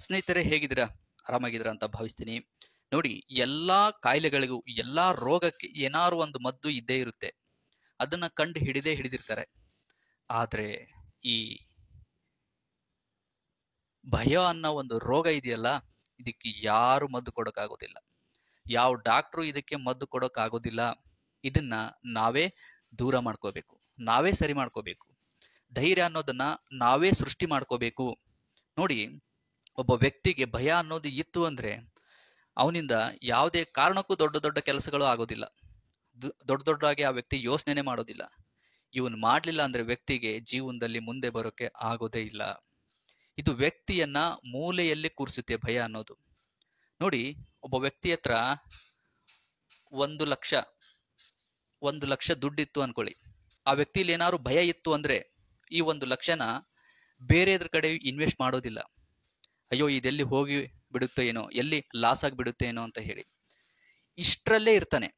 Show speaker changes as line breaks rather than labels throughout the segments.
ಸ್ನೇಹಿತರೆ, ಹೇಗಿದ್ದೀರಾ? ಆರಾಮಾಗಿದ್ದೀರಾ ಅಂತ ಭಾವಿಸ್ತೀನಿ. ನೋಡಿ, ಎಲ್ಲಾ ಕಾಯಿಲೆಗಳಿಗೂ ಎಲ್ಲಾ ರೋಗಕ್ಕೆ ಏನಾದ್ರು ಒಂದು ಮದ್ದು ಇದ್ದೇ ಇರುತ್ತೆ. ಅದನ್ನ ಕಂಡು ಹಿಡಿದೇ ಹಿಡಿದಿರ್ತಾರೆ. ಆದ್ರೆ ಈ ಭಯ ಅನ್ನೋ ಒಂದು ರೋಗ ಇದೆಯಲ್ಲ, ಇದಕ್ಕೆ ಯಾರು ಮದ್ದು ಕೊಡೋಕ್ಕಾಗೋದಿಲ್ಲ. ಯಾವ ಡಾಕ್ಟ್ರು ಇದಕ್ಕೆ ಮದ್ದು ಕೊಡೋಕ್ಕಾಗೋದಿಲ್ಲ. ಇದನ್ನ ನಾವೇ ದೂರ ಮಾಡ್ಕೋಬೇಕು, ನಾವೇ ಸರಿ ಮಾಡ್ಕೋಬೇಕು. ಧೈರ್ಯ ಅನ್ನೋದನ್ನ ನಾವೇ ಸೃಷ್ಟಿ ಮಾಡ್ಕೋಬೇಕು. ನೋಡಿ, ಒಬ್ಬ ವ್ಯಕ್ತಿಗೆ ಭಯ ಅನ್ನೋದು ಇತ್ತು ಅಂದ್ರೆ ಅವನಿಂದ ಯಾವುದೇ ಕಾರಣಕ್ಕೂ ದೊಡ್ಡ ದೊಡ್ಡ ಕೆಲಸಗಳು ಆಗೋದಿಲ್ಲ. ದೊಡ್ಡ ದೊಡ್ಡದಾಗಿ ಆ ವ್ಯಕ್ತಿ ಯೋಚನೆ ಮಾಡೋದಿಲ್ಲ. ಇವನು ಮಾಡ್ಲಿಲ್ಲ ಅಂದ್ರೆ ವ್ಯಕ್ತಿಗೆ ಜೀವನದಲ್ಲಿ ಮುಂದೆ ಬರೋಕೆ ಆಗೋದೇ ಇಲ್ಲ. ಇದು ವ್ಯಕ್ತಿಯನ್ನ ಮೂಲೆಯಲ್ಲಿ ಕೂರಿಸುತ್ತೆ ಭಯ ಅನ್ನೋದು. ನೋಡಿ, ಒಬ್ಬ ವ್ಯಕ್ತಿ ಹತ್ರ 1 ಲಕ್ಷ 1 ಲಕ್ಷ ದುಡ್ಡಿತ್ತು ಅನ್ಕೊಳ್ಳಿ. ಆ ವ್ಯಕ್ತಿಲಿ ಏನಾದ್ರು ಭಯ ಇತ್ತು ಅಂದ್ರೆ ಈ 1 ಲಕ್ಷನ ಬೇರೆದ್ರ ಕಡೆ ಇನ್ವೆಸ್ಟ್ ಮಾಡೋದಿಲ್ಲ. ಅಯ್ಯೋ, ಇದೆಲ್ಲಿ ಹೋಗಿ ಬಿಡುತ್ತೋ ಏನೋ, ಎಲ್ಲಿ ಲಾಸ್ ಆಗಿ ಬಿಡುತ್ತೆ ಏನೋ ಅಂತ ಹೇಳಿ ಇಷ್ಟರಲ್ಲೇ ಇರ್ತಾನೆ.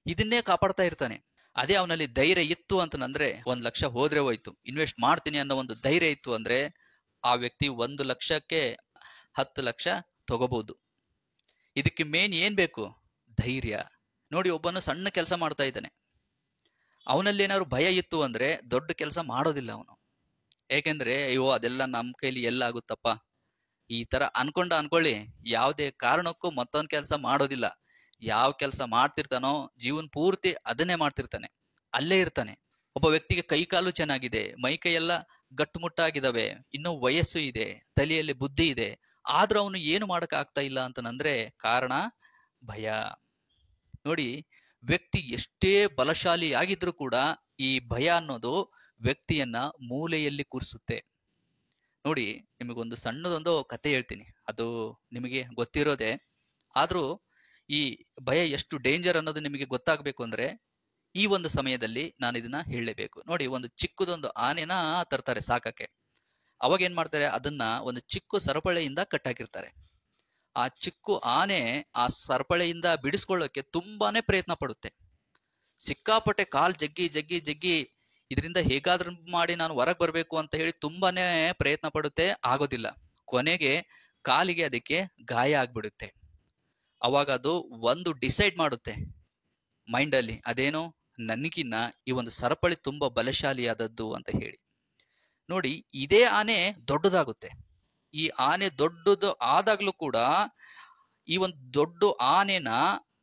ಇದನ್ನೇ ಕಾಪಾಡ್ತಾ ಇರ್ತಾನೆ. ಅದೇ ಅವನಲ್ಲಿ ಧೈರ್ಯ ಇತ್ತು ಅಂತಂದ್ರೆ 1 ಲಕ್ಷ ಹೋದ್ರೆ ಹೋಯ್ತು, ಇನ್ವೆಸ್ಟ್ ಮಾಡ್ತೀನಿ ಅನ್ನೋ ಒಂದು ಧೈರ್ಯ ಇತ್ತು ಅಂದ್ರೆ ಆ ವ್ಯಕ್ತಿ 1 ಲಕ್ಷಕ್ಕೆ 10 ಲಕ್ಷ ತಗೋಬಹುದು. ಇದಕ್ಕೆ ಮೇನ್ ಏನ್ ಬೇಕು? ಧೈರ್ಯ. ನೋಡಿ, ಒಬ್ಬನು ಸಣ್ಣ ಕೆಲಸ ಮಾಡ್ತಾ ಇದ್ದಾನೆ. ಅವನಲ್ಲಿ ಏನಾದ್ರು ಭಯ ಇತ್ತು ಅಂದ್ರೆ ದೊಡ್ಡ ಕೆಲಸ ಮಾಡೋದಿಲ್ಲ ಅವನು. ಏಕೆಂದ್ರೆ ಅಯ್ಯೋ, ಅದೆಲ್ಲ ನಮ್ ಕೈಲಿ ಎಲ್ಲ ಆಗುತ್ತಪ್ಪ, ಈ ತರ ಅನ್ಕೊಳ್ಳಿ, ಯಾವುದೇ ಕಾರಣಕ್ಕೂ ಮತ್ತೊಂದ್ ಕೆಲಸ ಮಾಡೋದಿಲ್ಲ. ಯಾವ ಕೆಲಸ ಮಾಡ್ತಿರ್ತಾನೋ ಜೀವನ್ ಪೂರ್ತಿ ಅದನ್ನೇ ಮಾಡ್ತಿರ್ತಾನೆ, ಅಲ್ಲೇ ಇರ್ತಾನೆ. ಒಬ್ಬ ವ್ಯಕ್ತಿಗೆ ಕೈ ಕಾಲು ಚೆನ್ನಾಗಿದೆ, ಮೈ ಕೈ ಎಲ್ಲ ಗಟ್ಟುಮುಟ್ಟಾಗಿದ್ದಾವೆ, ಇನ್ನೂ ವಯಸ್ಸು ಇದೆ, ತಲೆಯಲ್ಲಿ ಬುದ್ಧಿ ಇದೆ, ಆದ್ರೂ ಅವನು ಏನು ಮಾಡಕ್ ಆಗ್ತಾ ಇಲ್ಲ ಅಂತಂದ್ರೆ ಕಾರಣ ಭಯ. ನೋಡಿ, ವ್ಯಕ್ತಿ ಎಷ್ಟೇ ಬಲಶಾಲಿ ಆಗಿದ್ರು ಕೂಡ ಈ ಭಯ ಅನ್ನೋದು ವ್ಯಕ್ತಿಯನ್ನ ಮೂಲೆಯಲ್ಲಿ ಕೂರಿಸುತ್ತೆ. ನೋಡಿ, ನಿಮಗೊಂದು ಸಣ್ಣದೊಂದು ಕತೆ ಹೇಳ್ತೀನಿ. ಅದು ನಿಮಗೆ ಗೊತ್ತಿರೋದೆ, ಆದ್ರೂ ಈ ಭಯ ಎಷ್ಟು ಡೇಂಜರ್ ಅನ್ನೋದು ನಿಮಗೆ ಗೊತ್ತಾಗ್ಬೇಕು ಅಂದ್ರೆ ಈ ಒಂದು ಸಮಯದಲ್ಲಿ ನಾನು ಇದನ್ನ ಹೇಳಲೇಬೇಕು. ನೋಡಿ, ಒಂದು ಚಿಕ್ಕದೊಂದು ಆನೆನ ತರ್ತಾರೆ ಸಾಕಕ್ಕೆ. ಅವಾಗ ಏನ್ ಮಾಡ್ತಾರೆ, ಅದನ್ನ ಒಂದು ಚಿಕ್ಕ ಸರಪಳೆಯಿಂದ ಕಟ್ಟಾಕಿರ್ತಾರೆ. ಆ ಚಿಕ್ಕ ಆನೆ ಆ ಸರಪಳೆಯಿಂದ ಬಿಡಿಸ್ಕೊಳ್ಳೋಕೆ ತುಂಬಾನೇ ಪ್ರಯತ್ನ ಪಡುತ್ತೆ. ಸಿಕ್ಕಾಪಟ್ಟೆ ಕಾಲ್ ಜಗ್ಗಿ ಜಗ್ಗಿ ಜಗ್ಗಿ ಇದರಿಂದ ಹೇಗಾದ್ರೂ ಮಾಡಿ ನಾನು ಹೊರಗೆ ಬರ್ಬೇಕು ಅಂತ ಹೇಳಿ ತುಂಬಾನೇ ಪ್ರಯತ್ನ ಪಡುತ್ತೆ, ಆಗೋದಿಲ್ಲ. ಕೊನೆಗೆ ಕಾಲಿಗೆ ಅದಕ್ಕೆ ಗಾಯ ಆಗ್ಬಿಡುತ್ತೆ. ಅವಾಗ ಅದು ಒಂದು ಡಿಸೈಡ್ ಮಾಡುತ್ತೆ ಮೈಂಡ್ ಅಲ್ಲಿ, ಅದೇನು, ನನಗಿನ್ನ ಈ ಒಂದು ಸರಪಳಿ ತುಂಬಾ ಬಲಶಾಲಿಯಾದದ್ದು ಅಂತ ಹೇಳಿ. ನೋಡಿ, ಇದೇ ಆನೆ ದೊಡ್ಡದಾಗುತ್ತೆ. ಈ ಆನೆ ದೊಡ್ಡದು ಆದಾಗ್ಲೂ ಕೂಡ ಈ ಒಂದು ದೊಡ್ಡ ಆನೆನ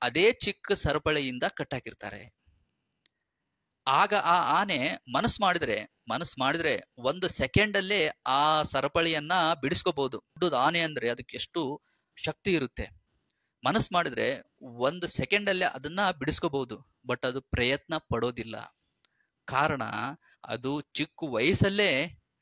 ಅದೇ ಚಿಕ್ಕ ಸರಪಳಿಯಿಂದ ಕಟ್ಟಾಕಿರ್ತಾರೆ. ಆಗ ಆ ಆನೆ ಮನಸ್ಸು ಮಾಡಿದ್ರೆ 1 ಸೆಕೆಂಡ್ ಅಲ್ಲೇ ಆ ಸರಪಳಿಯನ್ನ ಬಿಡಿಸ್ಕೋಬಹುದು. ದೊಡ್ಡದು ಆನೆ ಅಂದ್ರೆ ಅದಕ್ಕೆ ಎಷ್ಟು ಶಕ್ತಿ ಇರುತ್ತೆ. ಮನಸ್ಸು ಮಾಡಿದ್ರೆ 1 ಸೆಕೆಂಡ್ ಅಲ್ಲೇ ಅದನ್ನ ಬಿಡಿಸ್ಕೋಬಹುದು. ಬಟ್ ಅದು ಪ್ರಯತ್ನ ಪಡೋದಿಲ್ಲ. ಕಾರಣ, ಅದು ಚಿಕ್ಕ ವಯಸ್ಸಲ್ಲೇ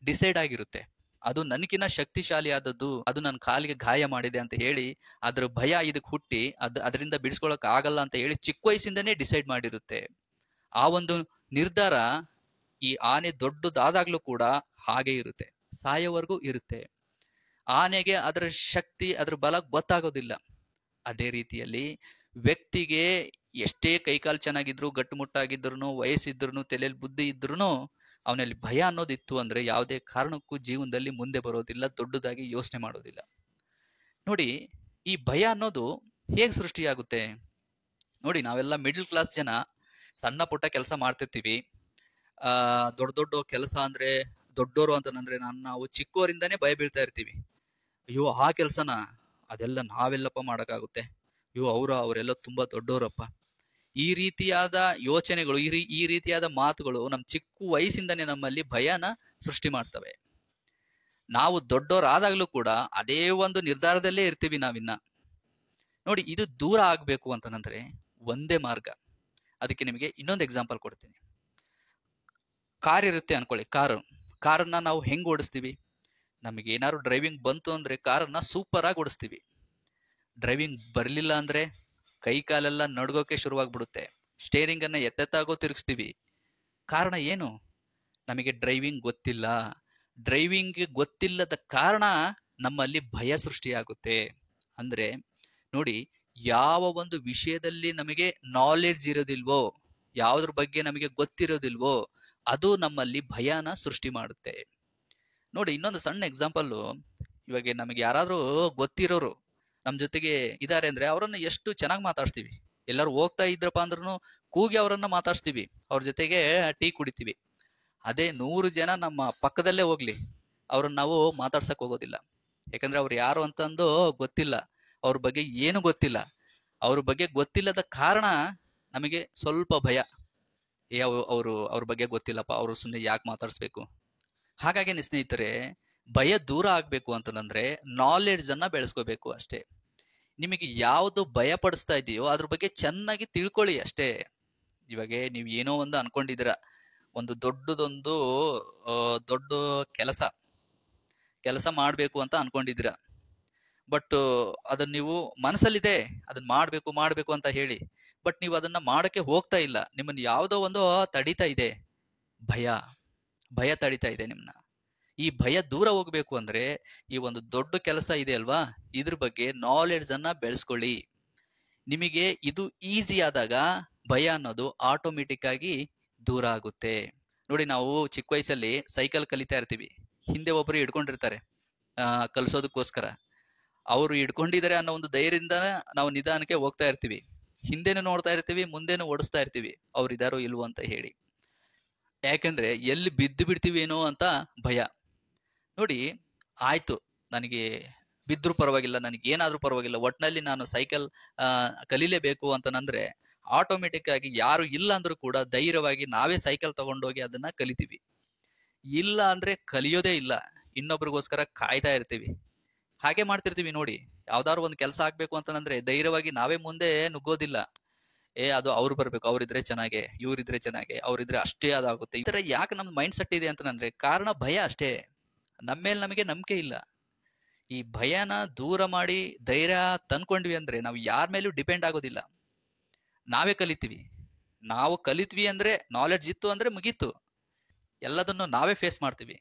ಡಿಸೈಡ್ ಆಗಿರುತ್ತೆ, ಅದು ನನಗಿನ್ನ ಶಕ್ತಿಶಾಲಿ ಆದದ್ದು, ಅದು ನನ್ನ ಕಾಲಿಗೆ ಗಾಯ ಮಾಡಿದೆ ಅಂತ ಹೇಳಿ ಅದ್ರ ಭಯ ಇದಕ್ಕೆ ಹುಟ್ಟಿ ಅದರಿಂದ ಬಿಡಿಸ್ಕೊಳಕ್ ಆಗಲ್ಲ ಅಂತ ಹೇಳಿ ಚಿಕ್ಕ ವಯಸ್ಸಿಂದನೇ ಡಿಸೈಡ್ ಮಾಡಿರುತ್ತೆ. ಆ ಒಂದು ನಿರ್ಧಾರ ಈ ಆನೆ ದೊಡ್ಡದಾದಾಗ್ಲೂ ಕೂಡ ಹಾಗೆ ಇರುತ್ತೆ, ಸಾಯೋವರೆಗೂ ಇರುತ್ತೆ. ಆನೆಗೆ ಅದರ ಶಕ್ತಿ, ಅದರ ಬಲ ಗೊತ್ತಾಗೋದಿಲ್ಲ. ಅದೇ ರೀತಿಯಲ್ಲಿ ವ್ಯಕ್ತಿಗೆ ಎಷ್ಟೇ ಕೈಕಾಲು ಚೆನ್ನಾಗಿದ್ರು, ಗಟ್ಟುಮುಟ್ಟಾಗಿದ್ರು, ವಯಸ್ಸಿದ್ರು, ತಲೆಯಲ್ಲಿ ಬುದ್ಧಿ ಇದ್ರು, ಅವನಲ್ಲಿ ಭಯ ಅನ್ನೋದಿತ್ತು ಅಂದ್ರೆ ಯಾವುದೇ ಕಾರಣಕ್ಕೂ ಜೀವನದಲ್ಲಿ ಮುಂದೆ ಬರೋದಿಲ್ಲ, ದೊಡ್ಡದಾಗಿ ಯೋಚನೆ ಮಾಡೋದಿಲ್ಲ. ನೋಡಿ, ಈ ಭಯ ಅನ್ನೋದು ಹೇಗೆ ಸೃಷ್ಟಿಯಾಗುತ್ತೆ? ನೋಡಿ, ನಾವೆಲ್ಲ ಮಿಡ್ಲ್ ಕ್ಲಾಸ್ ಜನ ಸಣ್ಣ ಪುಟ್ಟ ಕೆಲಸ ಮಾಡ್ತಿರ್ತೀವಿ. ದೊಡ್ಡ ದೊಡ್ಡ ಕೆಲಸ ಅಂದ್ರೆ, ದೊಡ್ಡೋರು ಅಂತಂದ್ರೆ ನಾವು ಚಿಕ್ಕವರಿಂದಾನೇ ಭಯ ಬೀಳ್ತಾ ಇರ್ತೀವಿ. ಅಯ್ಯೋ, ಆ ಕೆಲ್ಸನ, ಅದೆಲ್ಲ ನಾವೆಲ್ಲಪ್ಪ ಮಾಡಕ್ಕಾಗುತ್ತೆ, ಅಯ್ಯೋ ಅವರೆಲ್ಲ ತುಂಬಾ ದೊಡ್ಡವರಪ್ಪ. ಈ ರೀತಿಯಾದ ಯೋಚನೆಗಳು, ಈ ರೀತಿಯಾದ ಮಾತುಗಳು ನಮ್ ಚಿಕ್ಕ ವಯಸ್ಸಿಂದನೇ ನಮ್ಮಲ್ಲಿ ಭಯನ ಸೃಷ್ಟಿ ಮಾಡ್ತವೆ. ನಾವು ದೊಡ್ಡವರಾದಾಗ್ಲೂ ಕೂಡ ಅದೇ ಒಂದು ನಿರ್ಧಾರದಲ್ಲೇ ಇರ್ತೀವಿ ನಾವಿನ್ನ. ನೋಡಿ, ಇದು ದೂರ ಆಗ್ಬೇಕು ಅಂತಂದ್ರೆ ಒಂದೇ ಮಾರ್ಗ. ಅದಕ್ಕೆ ನಿಮಗೆ ಇನ್ನೊಂದು ಎಕ್ಸಾಂಪಲ್ ಕೊಡ್ತೀನಿ. ಕಾರ್ ಇರುತ್ತೆ ಅನ್ಕೊಳ್ಳಿ. ಕಾರನ್ನ ನಾವು ಹೆಂಗ್ ಓಡಿಸ್ತೀವಿ? ನಮಗೆ ಏನಾದ್ರು ಡ್ರೈವಿಂಗ್ ಬಂತು ಅಂದ್ರೆ ಕಾರನ್ನ ಸೂಪರ್ ಆಗಿ ಓಡಿಸ್ತೀವಿ. ಡ್ರೈವಿಂಗ್ ಬರ್ಲಿಲ್ಲ ಅಂದ್ರೆ ಕೈ ಕಾಲೆಲ್ಲ ನಡ್ಗೋಕೆ ಶುರುವಾಗ್ಬಿಡುತ್ತೆ, ಸ್ಟೇರಿಂಗ್ ಅನ್ನ ಎತ್ತೆತ್ತಾಗೋ ತಿರುಗಿಸ್ತೀವಿ. ಕಾರಣ ಏನು? ನಮಗೆ ಡ್ರೈವಿಂಗ್ ಗೊತ್ತಿಲ್ಲ. ಡ್ರೈವಿಂಗ್ ಗೊತ್ತಿಲ್ಲದ ಕಾರಣ ನಮ್ಮಲ್ಲಿ ಭಯ ಸೃಷ್ಟಿಯಾಗುತ್ತೆ. ಅಂದ್ರೆ ನೋಡಿ, ಯಾವ ಒಂದು ವಿಷಯದಲ್ಲಿ ನಮಗೆ ನಾಲೆಡ್ಜ್ ಇರೋದಿಲ್ವೋ, ಯಾವುದ್ರ ಬಗ್ಗೆ ನಮಗೆ ಗೊತ್ತಿರೋದಿಲ್ವೋ, ಅದು ನಮ್ಮಲ್ಲಿ ಭಯನ ಸೃಷ್ಟಿ ಮಾಡುತ್ತೆ. ನೋಡಿ, ಇನ್ನೊಂದು ಸಣ್ಣ ಎಕ್ಸಾಂಪಲ್. ಇವಾಗ ನಮಗೆ ಯಾರಾದ್ರೂ ಗೊತ್ತಿರೋರು ನಮ್ ಜೊತೆಗೆ ಇದಾರೆ ಅಂದ್ರೆ ಅವರನ್ನ ಎಷ್ಟು ಚೆನ್ನಾಗಿ ಮಾತಾಡ್ಸ್ತೀವಿ. ಎಲ್ಲರೂ ಹೋಗ್ತಾ ಇದ್ರಪ್ಪ ಅಂದ್ರೂ ಕೂಗಿ ಅವರನ್ನ ಮಾತಾಡ್ಸ್ತೀವಿ, ಅವ್ರ ಜೊತೆಗೆ ಟೀ ಕುಡಿತೀವಿ. ಅದೇ 100 ಜನ ನಮ್ಮ ಪಕ್ಕದಲ್ಲೇ ಹೋಗ್ಲಿ, ಅವ್ರನ್ನ ನಾವು ಮಾತಾಡ್ಸಕ್ ಹೋಗೋದಿಲ್ಲ. ಯಾಕಂದ್ರೆ ಅವ್ರು ಯಾರು ಅಂತಂದು ಗೊತ್ತಿಲ್ಲ, ಅವ್ರ ಬಗ್ಗೆ ಏನು ಗೊತ್ತಿಲ್ಲ. ಅವ್ರ ಬಗ್ಗೆ ಗೊತ್ತಿಲ್ಲದ ಕಾರಣ ನಮಗೆ ಸ್ವಲ್ಪ ಭಯ. ಅವ್ರ ಬಗ್ಗೆ ಗೊತ್ತಿಲ್ಲಪ್ಪ, ಅವ್ರು ಸುಮ್ಮನೆ ಯಾಕೆ ಮಾತಾಡ್ಸ್ಬೇಕು. ಹಾಗಾಗಿ ಸ್ನೇಹಿತರೆ, ಭಯ ದೂರ ಆಗ್ಬೇಕು ಅಂತಂದ್ರೆ ನಾಲೆಡ್ಜ್ ಅನ್ನ ಬೆಳೆಸ್ಕೋಬೇಕು ಅಷ್ಟೇ. ನಿಮಗೆ ಯಾವ್ದು ಭಯ ಪಡಿಸ್ತಾ ಇದೆಯೋ ಅದ್ರ ಬಗ್ಗೆ ಚೆನ್ನಾಗಿ ತಿಳ್ಕೊಳ್ಳಿ ಅಷ್ಟೇ. ಇವಾಗ ನೀವ್ ಏನೋ ಒಂದು ಅನ್ಕೊಂಡಿದ್ದೀರ, ಒಂದು ದೊಡ್ಡದೊಂದು ದೊಡ್ಡ ಕೆಲಸ ಮಾಡ್ಬೇಕು ಅಂತ ಅನ್ಕೊಂಡಿದ್ದೀರ. ಬಟ್ ಅದನ್ನ ನೀವು ಮನಸ್ಸಲ್ಲಿದೆ, ಅದನ್ನ ಮಾಡ್ಬೇಕು ಅಂತ ಹೇಳಿ, ಬಟ್ ನೀವು ಅದನ್ನ ಮಾಡಕ್ಕೆ ಹೋಗ್ತಾ ಇಲ್ಲ. ನಿಮ್ಮನ್ನ ಯಾವ್ದೋ ಒಂದು ತಡಿತಾ ಇದೆ, ಭಯ ತಡಿತಾ ಇದೆ ನಿಮ್ನ. ಈ ಭಯ ದೂರ ಹೋಗ್ಬೇಕು ಅಂದ್ರೆ ಈ ಒಂದು ದೊಡ್ಡ ಕೆಲಸ ಇದೆ ಅಲ್ವಾ, ಇದ್ರ ಬಗ್ಗೆ ನಾಲೆಡ್ಜ್ ಅನ್ನ ಬೆಳೆಸ್ಕೊಳ್ಳಿ. ನಿಮಗೆ ಇದು ಈಸಿ ಆದಾಗ ಭಯ ಅನ್ನೋದು ಆಟೋಮೆಟಿಕ್ ಆಗಿ ದೂರ ಆಗುತ್ತೆ. ನೋಡಿ, ನಾವು ಚಿಕ್ಕ ವಯಸ್ಸಲ್ಲಿ ಸೈಕಲ್ ಕಲಿತಾ ಇರ್ತೀವಿ, ಹಿಂದೆ ಒಬ್ರು ಹಿಡ್ಕೊಂಡಿರ್ತಾರೆ ಕಲ್ಸೋದಕ್ಕೋಸ್ಕರ. ಅವರು ಹಿಡ್ಕೊಂಡಿದ್ದಾರೆ ಅನ್ನೋ ಒಂದು ಧೈರ್ಯದಿಂದ ನಾವು ನಿಧಾನಕ್ಕೆ ಹೋಗ್ತಾ ಇರ್ತೀವಿ, ಹಿಂದೆನೂ ನೋಡ್ತಾ ಇರ್ತೀವಿ, ಮುಂದೆನೂ ಓಡಿಸ್ತಾ ಇರ್ತೀವಿ, ಅವ್ರು ಇದಾರೋ ಇಲ್ವೋ ಅಂತ ಹೇಳಿ. ಯಾಕಂದ್ರೆ ಎಲ್ಲಿ ಬಿದ್ದು ಬಿಡ್ತೀವಿ ಏನೋ ಅಂತ ಭಯ. ನೋಡಿ, ಆಯ್ತು ನನಗೆ ಬಿದ್ರೂ ಪರವಾಗಿಲ್ಲ, ನನಗೆ ಏನಾದ್ರೂ ಪರವಾಗಿಲ್ಲ, ಒಟ್ನಲ್ಲಿ ನಾನು ಸೈಕಲ್ ಕಲೀಲೇಬೇಕು ಅಂತಂದ್ರೆ ಆಟೋಮೆಟಿಕ್ ಆಗಿ ಯಾರು ಇಲ್ಲ ಅಂದ್ರೂ ಕೂಡ ಧೈರ್ಯವಾಗಿ ನಾವೇ ಸೈಕಲ್ ತಗೊಂಡೋಗಿ ಅದನ್ನ ಕಲಿತೀವಿ. ಇಲ್ಲ ಅಂದ್ರೆ ಕಲಿಯೋದೇ ಇಲ್ಲ, ಇನ್ನೊಬ್ರಿಗೋಸ್ಕರ ಕಾಯ್ತಾ ಇರ್ತೀವಿ. ಹಾಗೆ ಮಾಡ್ತಿರ್ತೀವಿ ನೋಡಿ. ಯಾವ್ದಾದ್ರು ಒಂದು ಕೆಲಸ ಆಗ್ಬೇಕು ಅಂತಂದ್ರೆ ಧೈರ್ಯವಾಗಿ ನಾವೇ ಮುಂದೆ ನುಗ್ಗೋದಿಲ್ಲ. ಅದು ಅವ್ರು ಬರ್ಬೇಕು, ಅವ್ರಿದ್ರೆ ಚೆನ್ನಾಗೆ, ಇವ್ರಿದ್ರೆ ಚೆನ್ನಾಗೆ, ಅವ್ರಿದ್ರೆ ಅಷ್ಟೇ ಅದಾಗುತ್ತೆ. ಈ ತರ ಯಾಕೆ ನಮ್ದು ಮೈಂಡ್ ಸೆಟ್ ಇದೆ ಅಂತಂದ್ರೆ ಕಾರಣ ಭಯ ಅಷ್ಟೇ. ನಮ್ಮೇಲೆ ನಮಗೆ ನಂಬಿಕೆ ಇಲ್ಲ. ಈ ಭಯನ ದೂರ ಮಾಡಿ ಧೈರ್ಯ ತಂದ್ಕೊಂಡ್ವಿ ಅಂದ್ರೆ ನಾವು ಯಾರ ಮೇಲೂ ಡಿಪೆಂಡ್ ಆಗೋದಿಲ್ಲ, ನಾವೇ ಕಲಿತೀವಿ. ನಾವು ಕಲಿತ್ವಿ ಅಂದ್ರೆ, ನಾಲೆಡ್ಜ್ ಇತ್ತು ಅಂದ್ರೆ ಮುಗೀತು, ಎಲ್ಲದನ್ನು ನಾವೇ ಫೇಸ್ ಮಾಡ್ತೀವಿ.